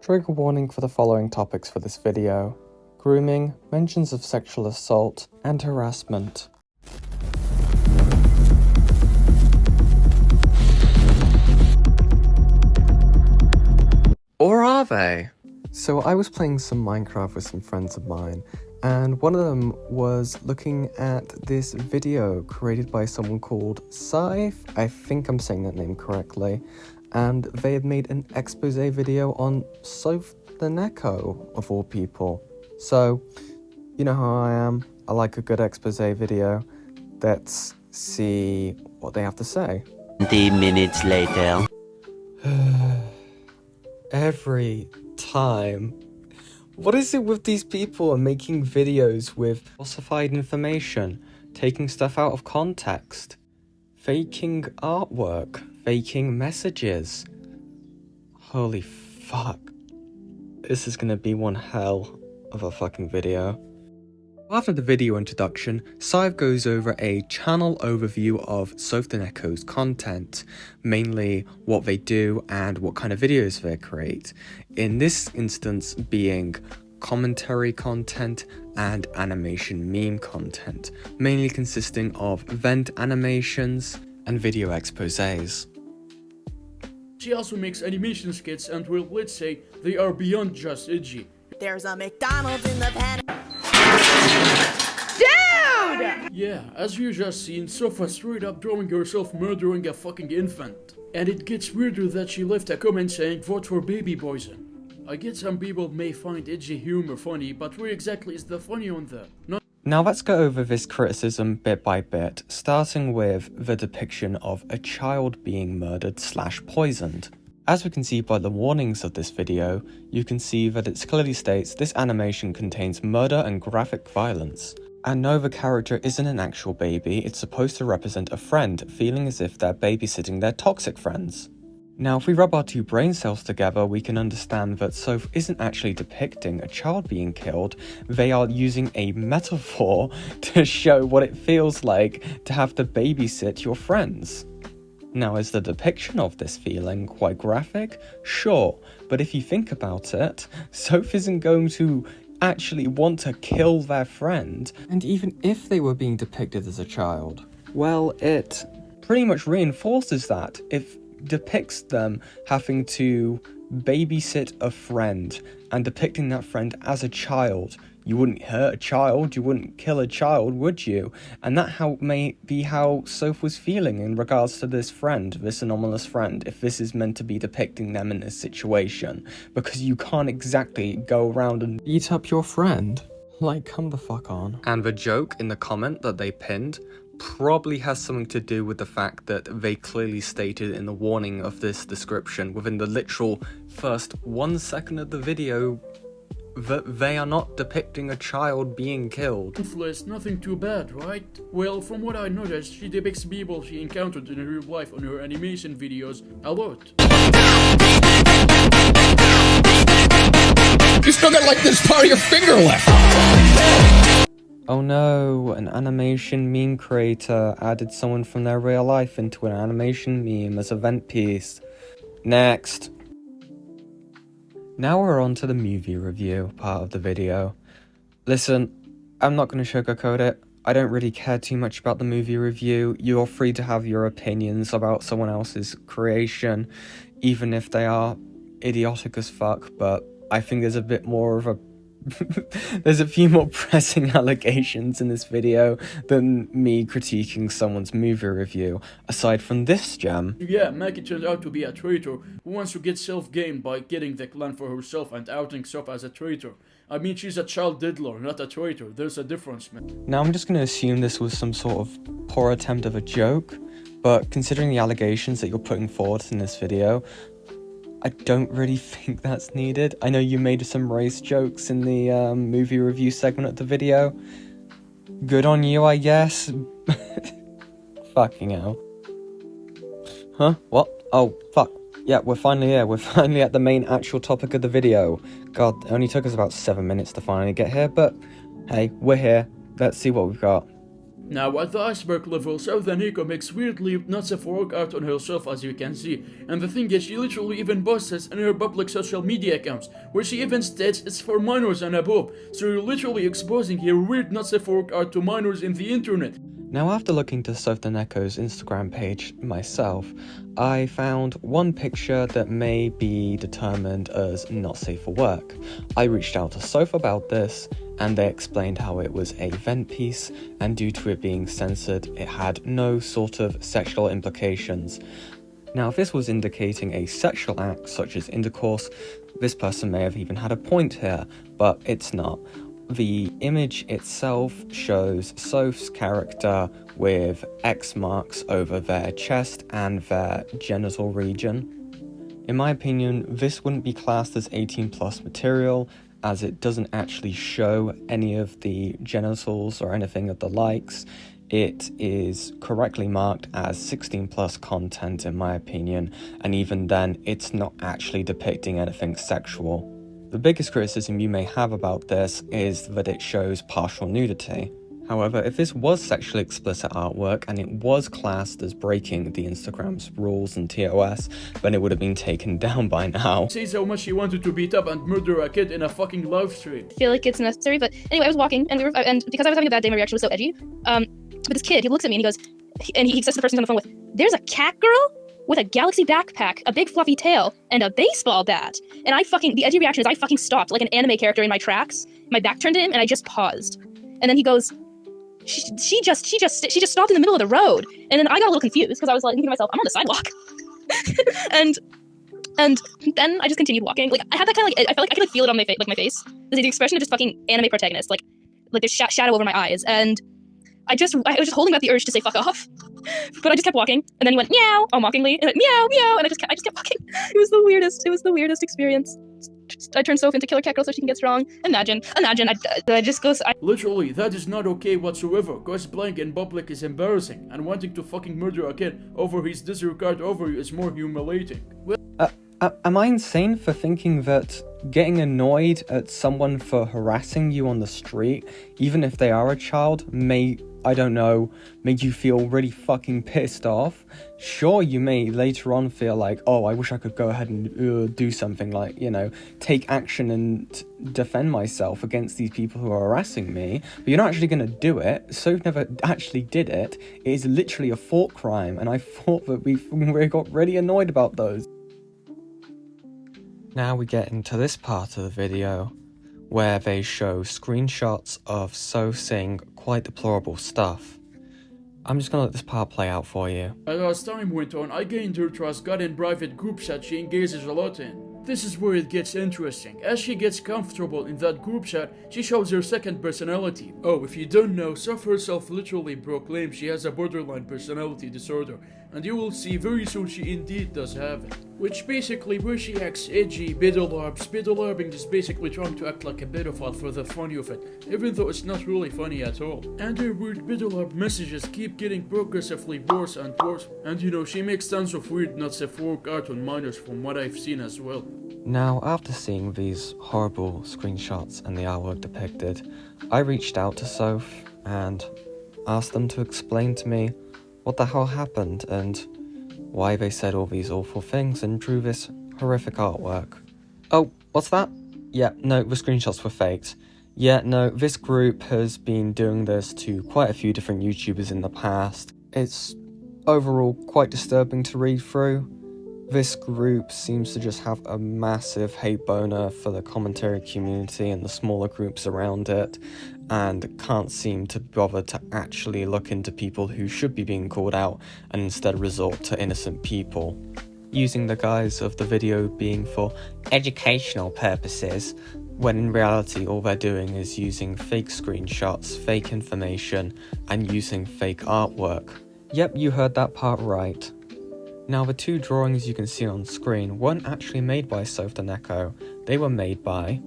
Trigger warning for the following topics for this video: grooming, mentions of sexual assault, and harassment. Or are they? So I was playing some Minecraft with some friends of mine, and one of them was looking at this video created by someone called Saythe. I think I'm saying that name correctly. And they had made an expose video on SophtheNeko, of all people. So, you know how I am. I like a good expose video. Let's see what they have to say. 20 minutes later. Every time. What is it with these people and making videos with falsified information, taking stuff out of context, faking artwork, faking messages? Holy fuck. This is gonna be one hell of a fucking video. After the video introduction, Saythe goes over a channel overview of SophtheNeko's content, mainly what they do and what kind of videos they create. In this instance being commentary content and animation meme content, mainly consisting of event animations and video exposés. She also makes animation skits and will, let's say, they are beyond just edgy. There's a McDonald's in the pen. Dude! Yeah, as you just seen, Soph was straight up drawing herself murdering a fucking infant. And it gets weirder that she left a comment saying vote for baby poison. I get some people may find edgy humor funny, but where exactly is the funny on that? Now let's go over this criticism bit by bit, starting with the depiction of a child being murdered / poisoned. As we can see by the warnings of this video, you can see that it clearly states this animation contains murder and graphic violence. And no, the character isn't an actual baby, it's supposed to represent a friend, feeling as if they're babysitting their toxic friends. Now, if we rub our two brain cells together, we can understand that Soph isn't actually depicting a child being killed, they are using a metaphor to show what it feels like to have to babysit your friends. Now, is the depiction of this feeling quite graphic? Sure, but if you think about it, Soph isn't going to actually want to kill their friend, and even if they were being depicted as a child, well, it pretty much reinforces that. If depicts them having to babysit a friend and depicting that friend as a child. You wouldn't hurt a child, you wouldn't kill a child, would you? And that may be how Soph was feeling in regards to this friend, this anomalous friend, if this is meant to be depicting them in this situation. Because you can't exactly go around and beat up your friend. Like, come the fuck on. And the joke in the comment that they pinned probably has something to do with the fact that they clearly stated in the warning of this description, within the literal first 1 second of the video, that they are not depicting a child being killed. Influence, nothing too bad, right? Well, from what I noticed, she depicts people she encountered in real life on her animation videos a lot. You still got like this part of your finger left! Oh no, an animation meme creator added someone from their real life into an animation meme as event piece. Next. Now we're on to the movie review part of the video. Listen, I'm not going to sugarcoat it. I don't really care too much about the movie review. You're free to have your opinions about someone else's creation, even if they are idiotic as fuck, but I think there's a bit more of a there's a few more pressing allegations in this video than me critiquing someone's movie review, aside from this gem. Yeah, Maggie turned out to be a traitor who wants to get self-gain by getting the clan for herself and outing Soph as a traitor. I mean, she's a child diddler, not a traitor. There's a difference, man. Now I'm just going to assume this was some sort of poor attempt of a joke, but considering the allegations that you're putting forward in this video, I don't really think that's needed. I know you made some race jokes in the movie review segment of the video. Good on you, I guess. Fucking hell. Huh? What? Oh, fuck. Yeah, we're finally here. We're finally at the main actual topic of the video. God, it only took us about 7 minutes to finally get here, but hey, we're here. Let's see what we've got. Now at the iceberg level, SophtheNeko makes weirdly not safe for work art on herself, as you can see, and the thing is, she literally even posts in her public social media accounts, where she even states it's for minors and above, so you're literally exposing your weird not safe for work art to minors in the internet. Now, after looking to SophtheNeko's Instagram page myself, I found one picture that may be determined as not safe for work. I reached out to Soph about this, and they explained how it was a vent piece, and due to it being censored, it had no sort of sexual implications. Now, if this was indicating a sexual act, such as intercourse, this person may have even had a point here, but it's not. The image itself shows Soph's character with X marks over their chest and their genital region. In my opinion, this wouldn't be classed as 18+ material, as it doesn't actually show any of the genitals or anything of the likes. It is correctly marked as 16+ content in my opinion, and even then, it's not actually depicting anything sexual. The biggest criticism you may have about this is that it shows partial nudity. However, if this was sexually explicit artwork and it was classed as breaking the Instagram's rules and TOS, then it would have been taken down by now. Says how much she wanted to beat up and murder a kid in a fucking live stream. I feel like it's necessary, but anyway, I was walking and because I was having a bad day, my reaction was so edgy. But this kid, he looks at me and he goes, and he says to the person he's on the phone with, "There's a cat girl with a galaxy backpack, a big fluffy tail, and a baseball bat." And the edgy reaction is I fucking stopped like an anime character in my tracks. My back turned to him and I just paused. And then he goes, she just stopped in the middle of the road. And then I got a little confused because I was like thinking to myself, I'm on the sidewalk. and then I just continued walking. Like I had that kind of like, I felt like I could like feel it on my face, like my face. The expression of just fucking anime protagonist, like there's shadow over my eyes. And I was just holding back the urge to say fuck off. But I just kept walking, and then he went meow, all mockingly, and went meow, meow, and I just kept walking. It was the weirdest experience. I turned Soph into Killer Cat Girl so she can get strong. Imagine, I just goes, Literally, that is not okay whatsoever. Cosplaying in public is embarrassing, and wanting to fucking murder a kid over his disregard over you is more humiliating. Am I insane for thinking that getting annoyed at someone for harassing you on the street, even if they are a child, may, I don't know, make you feel really fucking pissed off? Sure, you may later on feel like, oh, I wish I could go ahead and do something like, you know, take action and defend myself against these people who are harassing me, but you're not actually going to do it. Soph never actually did it. It is literally a thought crime, and I thought that we got really annoyed about those. Now we get into this part of the video, where they show screenshots of Soph saying quite deplorable stuff. I'm just gonna let this part play out for you. As time went on, I gained her trust, got in private group chat she engages a lot in. This is where it gets interesting. As she gets comfortable in that group chat, she shows her second personality. Oh, if you don't know, Soph herself literally proclaims she has a borderline personality disorder, and you will see very soon she indeed does have it. Which basically where she acts edgy, bidolarbing is basically trying to act like a pedophile for the fun of it, even though it's not really funny at all. And her weird bidolarb messages keep getting progressively worse and worse, and you know, she makes tons of weird not safe for work art on minors from what I've seen as well. Now, after seeing these horrible screenshots and the artwork depicted, I reached out to Soph and asked them to explain to me what the hell happened and why they said all these awful things and drew this horrific artwork. Oh, what's that? Yeah, no, the screenshots were faked. Yeah, no, this group has been doing this to quite a few different YouTubers in the past. It's overall quite disturbing to read through. This group seems to just have a massive hate boner for the commentary community and the smaller groups around it, and can't seem to bother to actually look into people who should be being called out and instead resort to innocent people. Using the guise of the video being for educational purposes, when in reality all they're doing is using fake screenshots, fake information, and using fake artwork. Yep, you heard that part right. Now, the two drawings you can see on screen weren't actually made by SophtheNeko. They were made by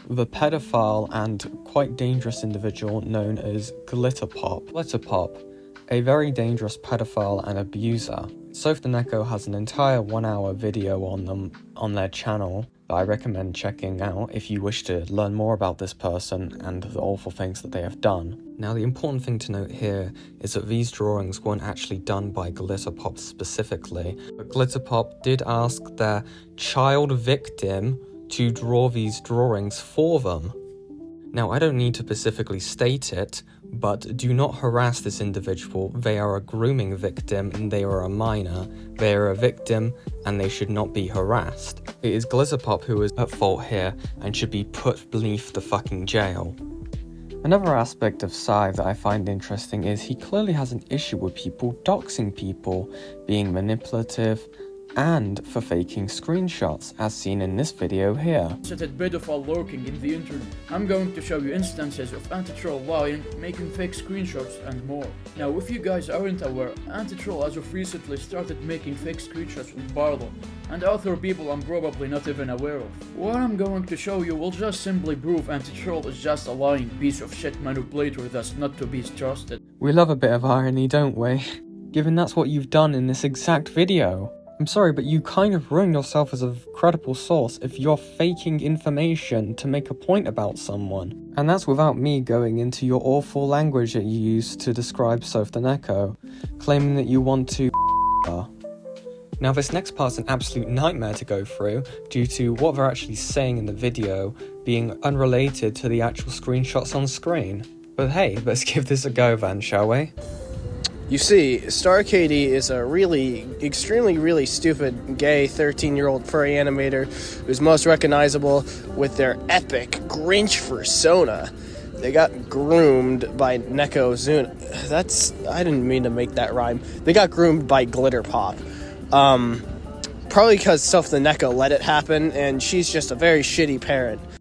the pedophile and quite dangerous individual known as Glitterpop. Glitterpop, a very dangerous pedophile and abuser. SophtheNeko has an entire 1-hour video on them on their channel, that I recommend checking out if you wish to learn more about this person and the awful things that they have done. Now, the important thing to note here is that these drawings weren't actually done by Glitterpop specifically, but Glitterpop did ask their child victim to draw these drawings for them. Now, I don't need to specifically state it, but do not harass this individual. They are a grooming victim and they are a minor. They are a victim and they should not be harassed. It is Glitterpop who is at fault here and should be put beneath the fucking jail. Another aspect of Saythe that I find interesting is he clearly has an issue with people doxing people, being manipulative, and for faking screenshots, as seen in this video here. That pedophile lurking in the internet. I'm going to show you instances of anti-troll lying, making fake screenshots and more. Now, if you guys aren't aware, anti-troll as of recently started making fake screenshots with Barlow, and other people I'm probably not even aware of. What I'm going to show you will just simply prove anti-troll is just a lying piece of shit manipulator that's not to be trusted. We love a bit of irony, don't we? Given that's what you've done in this exact video. I'm sorry, but you kind of ruin yourself as a credible source if you're faking information to make a point about someone. And that's without me going into your awful language that you use to describe SophtheNeko, claiming that you want to her. Now, this next part's an absolute nightmare to go through due to what they're actually saying in the video being unrelated to the actual screenshots on screen. But hey, let's give this a go then, shall we? You see, Saythe is a extremely stupid, gay 13-year-old furry animator who's most recognizable with their epic Grinch persona. They got groomed by Neko Zuna. I didn't mean to make that rhyme. They got groomed by Glitterpop. Probably because SophtheNeko let it happen, and she's just a very shitty parent. Do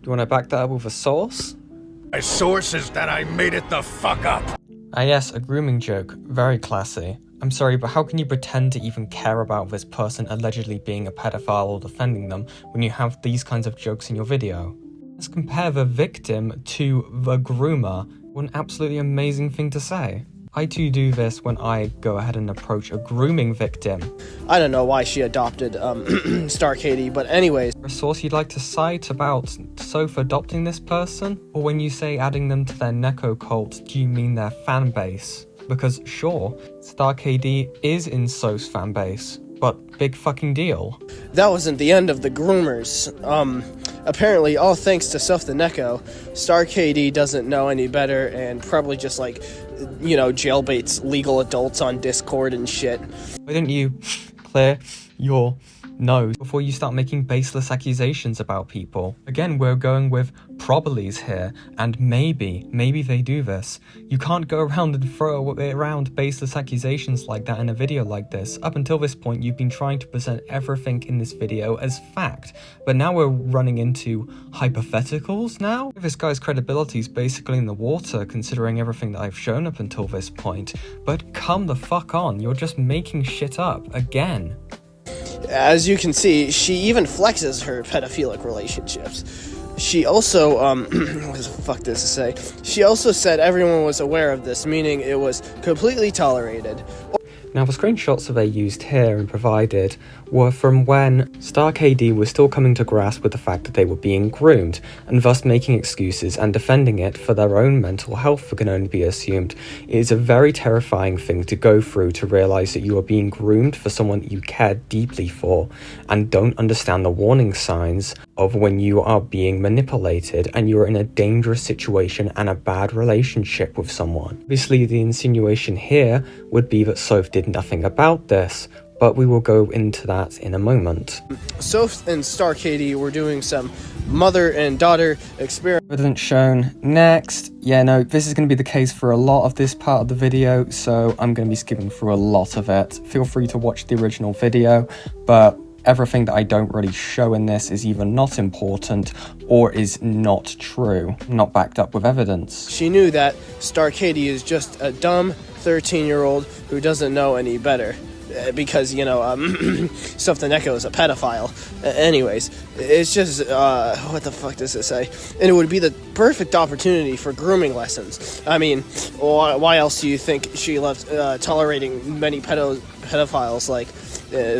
you want to back that up with a source? My source is that I made it the fuck up. Ah yes, a grooming joke. Very classy. I'm sorry, but how can you pretend to even care about this person allegedly being a pedophile or defending them when you have these kinds of jokes in your video? Let's compare the victim to the groomer. What an absolutely amazing thing to say. I too do this when I go ahead and approach a grooming victim. I don't know why she adopted Saythe, but anyways. A source you'd like to cite about Soph adopting this person? Or when you say adding them to their Neko cult, do you mean their fan base? Because sure, Saythe is in Soph's fan base, but big fucking deal. That wasn't the end of the groomers. Apparently, all thanks to SophtheNeko, Saythe doesn't know any better and probably just jailbaits legal adults on Discord and shit. Why don't you clear your nose before you start making baseless accusations about people? Again, we're going with probablys here, and maybe they do this. You can't go around and throw around baseless accusations like that in a video like this. Up until this point, you've been trying to present everything in this video as fact, but now we're running into hypotheticals now? This guy's credibility is basically in the water considering everything that I've shown up until this point, but come the fuck on, you're just making shit up again. As you can see, she even flexes her pedophilic relationships. She also, what the fuck does it say? She also said everyone was aware of this, meaning it was completely tolerated. Now, the screenshots that they used here and provided were from when Saythe was still coming to grasp with the fact that they were being groomed, and thus making excuses and defending it for their own mental health can only be assumed. It is a very terrifying thing to go through to realise that you are being groomed for someone that you care deeply for, and don't understand the warning signs of when you are being manipulated and you're in a dangerous situation and a bad relationship with someone. Obviously, the insinuation here would be that Soph did nothing about this, but we will go into that in a moment. Soph and Saythe were doing some mother and daughter experiment. Evidence shown. Next. Yeah, no, this is going to be the case for a lot of this part of the video, so I'm going to be skipping through a lot of it. Feel free to watch the original video, but everything that I don't really show in this is either not important or is not true, not backed up with evidence. She knew that Saythe is just a dumb 13-year-old who doesn't know any better. Because, SophtheNeko is a pedophile. Anyways, it's just, what the fuck does it say? And it would be the perfect opportunity for grooming lessons. I mean, why else do you think she left tolerating many pedophiles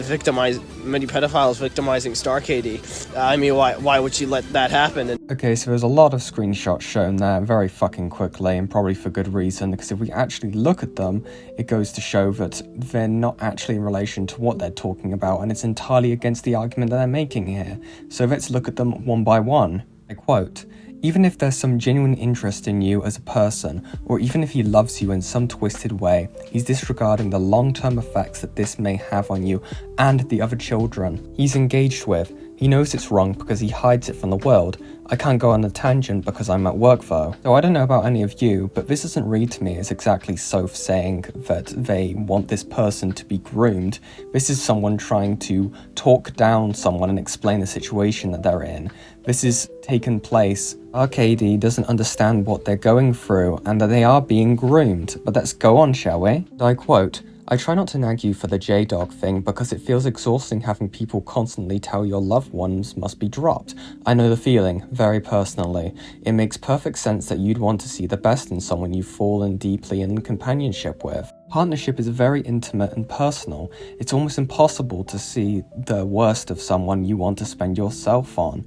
victimizing StarKD. I mean, why would she let that happen? Okay, so there's a lot of screenshots shown there very fucking quickly, and probably for good reason, because if we actually look at them, it goes to show that they're not actually in relation to what they're talking about, and it's entirely against the argument that they're making here. So let's look at them one by one. I quote, "Even if there's some genuine interest in you as a person, or even if he loves you in some twisted way, he's disregarding the long-term effects that this may have on you and the other children he's engaged with. He knows it's wrong because he hides it from the world. I can't go on a tangent because I'm at work though. So I don't know about any of you, but this doesn't read to me as exactly Soph saying that they want this person to be groomed. This is someone trying to talk down someone and explain the situation that they're in. This is taken place. RKD doesn't understand what they're going through and that they are being groomed. But let's go on, shall we? I quote, "I try not to nag you for the Jdog thing because it feels exhausting having people constantly tell your loved ones must be dropped. I know the feeling, very personally. It makes perfect sense that you'd want to see the best in someone you've fallen deeply in companionship with. Partnership is very intimate and personal. It's almost impossible to see the worst of someone you want to spend yourself on.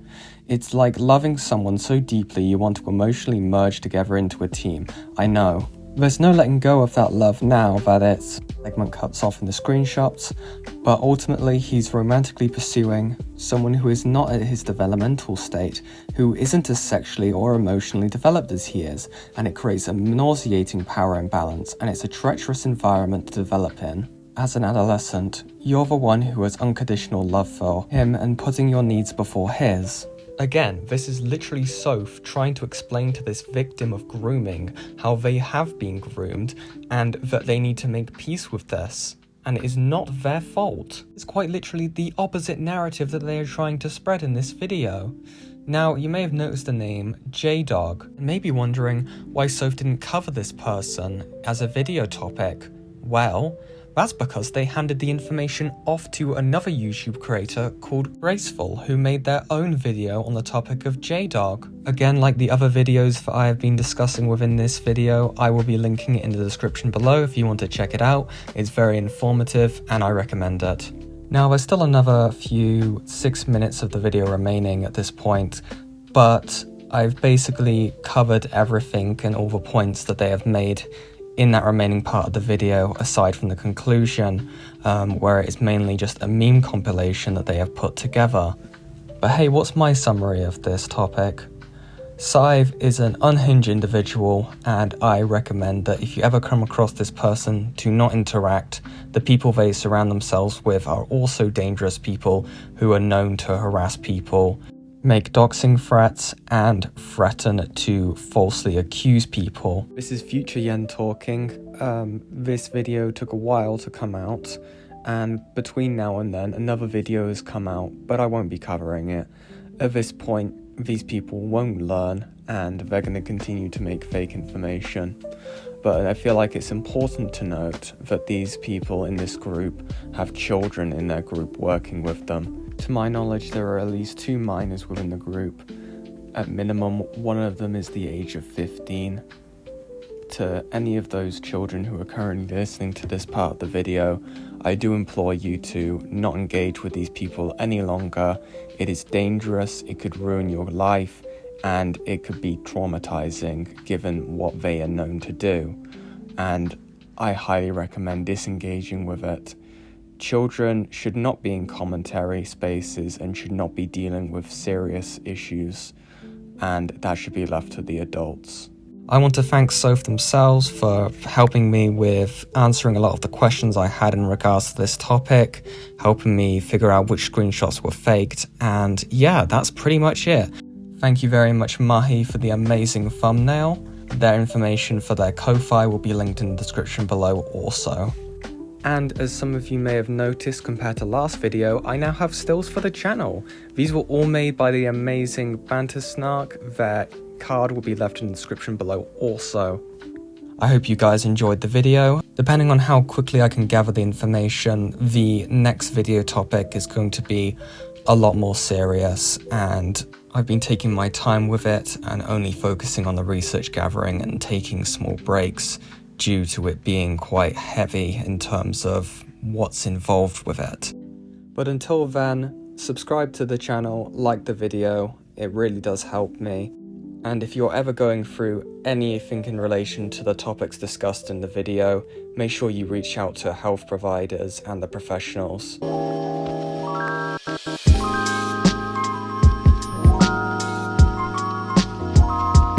It's like loving someone so deeply you want to emotionally merge together into a team. I know. There's no letting go of that love now that it's," segment cuts off in the screenshots, "but ultimately he's romantically pursuing someone who is not at his developmental state, who isn't as sexually or emotionally developed as he is, and it creates a nauseating power imbalance, and it's a treacherous environment to develop in. As an adolescent, you're the one who has unconditional love for him and putting your needs before his." Again, this is literally Soph trying to explain to this victim of grooming how they have been groomed and that they need to make peace with this. And it is not their fault. It's quite literally the opposite narrative that they are trying to spread in this video. Now, you may have noticed the name Jdog and may be wondering why Soph didn't cover this person as a video topic. Well, that's because they handed the information off to another YouTube creator called Graceful, who made their own video on the topic of Jdog. Again, like the other videos that I have been discussing within this video, I will be linking it in the description below if you want to check it out. It's very informative and I recommend it. Now, there's still another 6 minutes of the video remaining at this point, but I've basically covered everything and all the points that they have made in that remaining part of the video, aside from the conclusion, where it is mainly just a meme compilation that they have put together. But hey, what's my summary of this topic? Saythe is an unhinged individual, and I recommend that if you ever come across this person, to not interact. The people they surround themselves with are also dangerous people who are known to harass people, make doxing threats, and threaten to falsely accuse people. This is Future Yen talking. This video took a while to come out, and between now and then another video has come out, but I won't be covering it. At this point, these people won't learn, and they're going to continue to make fake information. But I feel like it's important to note that these people in this group have children in their group working with them. To my knowledge, there are at least 2 minors within the group. At minimum, one of them is the age of 15. To any of those children who are currently listening to this part of the video, I do implore you to not engage with these people any longer. It is dangerous, it could ruin your life, and it could be traumatizing given what they are known to do. And I highly recommend disengaging with it. Children should not be in commentary spaces and should not be dealing with serious issues, and that should be left to the adults. I want to thank Soph themselves for helping me with answering a lot of the questions I had in regards to this topic, helping me figure out which screenshots were faked, and yeah, that's pretty much it. Thank you very much, Mahi, for the amazing thumbnail. Their information for their Ko-Fi will be linked in the description below also. And as some of you may have noticed compared to last video, I now have stills for the channel. These were all made by the amazing Banter Snark. Their card will be left in the description below also. I hope you guys enjoyed the video. Depending on how quickly I can gather the information, the next video topic is going to be a lot more serious, and I've been taking my time with it and only focusing on the research gathering and taking small breaks due to it being quite heavy in terms of what's involved with it. But until then, subscribe to the channel, like the video, it really does help me. And if you're ever going through anything in relation to the topics discussed in the video, make sure you reach out to health providers and the professionals.